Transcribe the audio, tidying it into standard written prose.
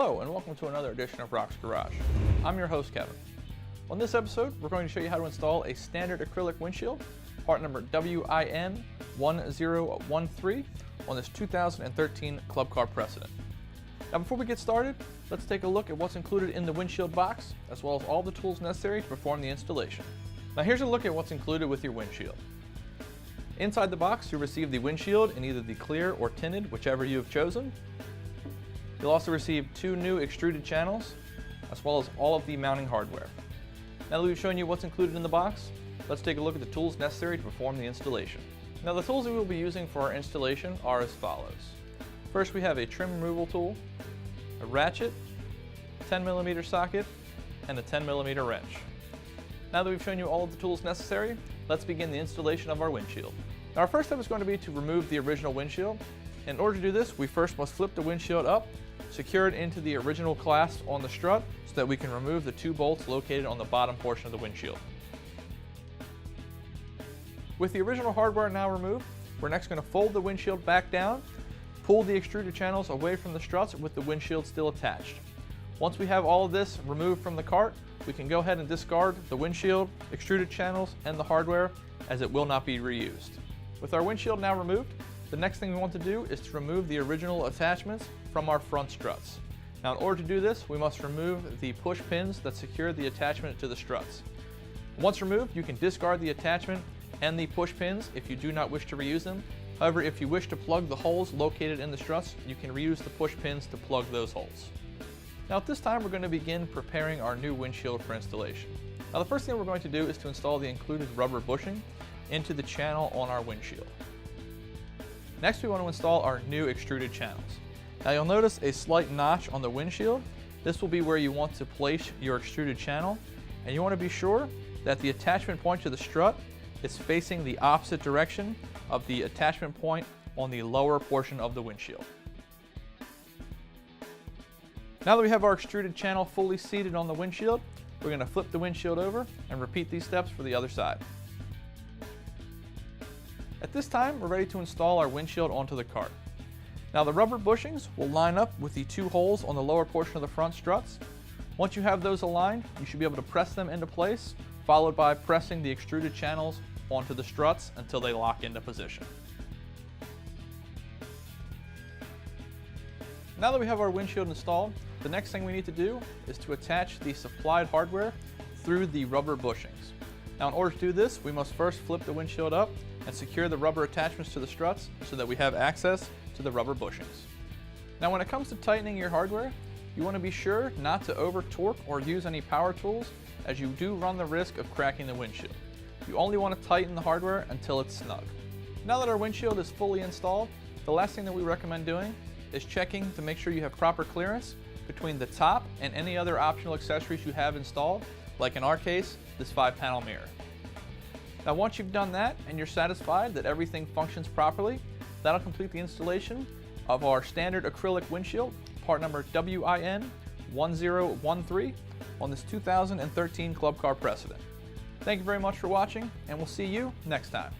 Hello and welcome to another edition of RHOX Garage. I'm your host Kevin. On this episode, we're going to show you how to install a standard acrylic windshield, part number WIN-1013 on this 2013 Club Car Precedent. Now before we get started, let's take a look at what's included in the windshield box, as well as all the tools necessary to perform the installation. Now here's a look at what's included with your windshield. Inside the box, you'll receive the windshield in either the clear or tinted, whichever you have chosen. You'll also receive 2 new extruded channels, as well as all of the mounting hardware. Now that we've shown you what's included in the box, let's take a look at the tools necessary to perform the installation. Now the tools that we will be using for our installation are as follows. First, we have a trim removal tool, a ratchet, 10mm socket, and a 10mm wrench. Now that we've shown you all of the tools necessary, let's begin the installation of our windshield. Now our first step is going to be to remove the original windshield. In order to do this, we first must flip the windshield up, secure it into the original clasp on the strut so that we can remove the 2 bolts located on the bottom portion of the windshield. With the original hardware now removed, we're next going to fold the windshield back down, pull the extruded channels away from the struts with the windshield still attached. Once we have all of this removed from the cart, we can go ahead and discard the windshield, extruded channels, and the hardware, as it will not be reused. With our windshield now removed, the next thing we want to do is to remove the original attachments from our front struts. Now in order to do this, we must remove the push pins that secure the attachment to the struts. Once removed, you can discard the attachment and the push pins if you do not wish to reuse them. However, if you wish to plug the holes located in the struts, you can reuse the push pins to plug those holes. Now at this time, we're going to begin preparing our new windshield for installation. Now the first thing we're going to do is to install the included rubber bushing into the channel on our windshield. Next, we want to install our new extruded channels. Now you'll notice a slight notch on the windshield. This will be where you want to place your extruded channel, and you want to be sure that the attachment point to the strut is facing the opposite direction of the attachment point on the lower portion of the windshield. Now that we have our extruded channel fully seated on the windshield, we're going to flip the windshield over and repeat these steps for the other side. At this time, we're ready to install our windshield onto the cart. Now the rubber bushings will line up with the 2 holes on the lower portion of the front struts. Once you have those aligned, you should be able to press them into place, followed by pressing the extruded channels onto the struts until they lock into position. Now that we have our windshield installed, the next thing we need to do is to attach the supplied hardware through the rubber bushings. Now in order to do this, we must first flip the windshield up and secure the rubber attachments to the struts so that we have access to the rubber bushings. Now when it comes to tightening your hardware, you want to be sure not to over torque or use any power tools, as you do run the risk of cracking the windshield. You only want to tighten the hardware until it's snug. Now that our windshield is fully installed, the last thing that we recommend doing is checking to make sure you have proper clearance between the top and any other optional accessories you have installed, like in our case, this 5-panel mirror. Now once you've done that and you're satisfied that everything functions properly, that'll complete the installation of our standard acrylic windshield, part number WIN-1013 on this 2013 Club Car Precedent. Thank you very much for watching, and we'll see you next time.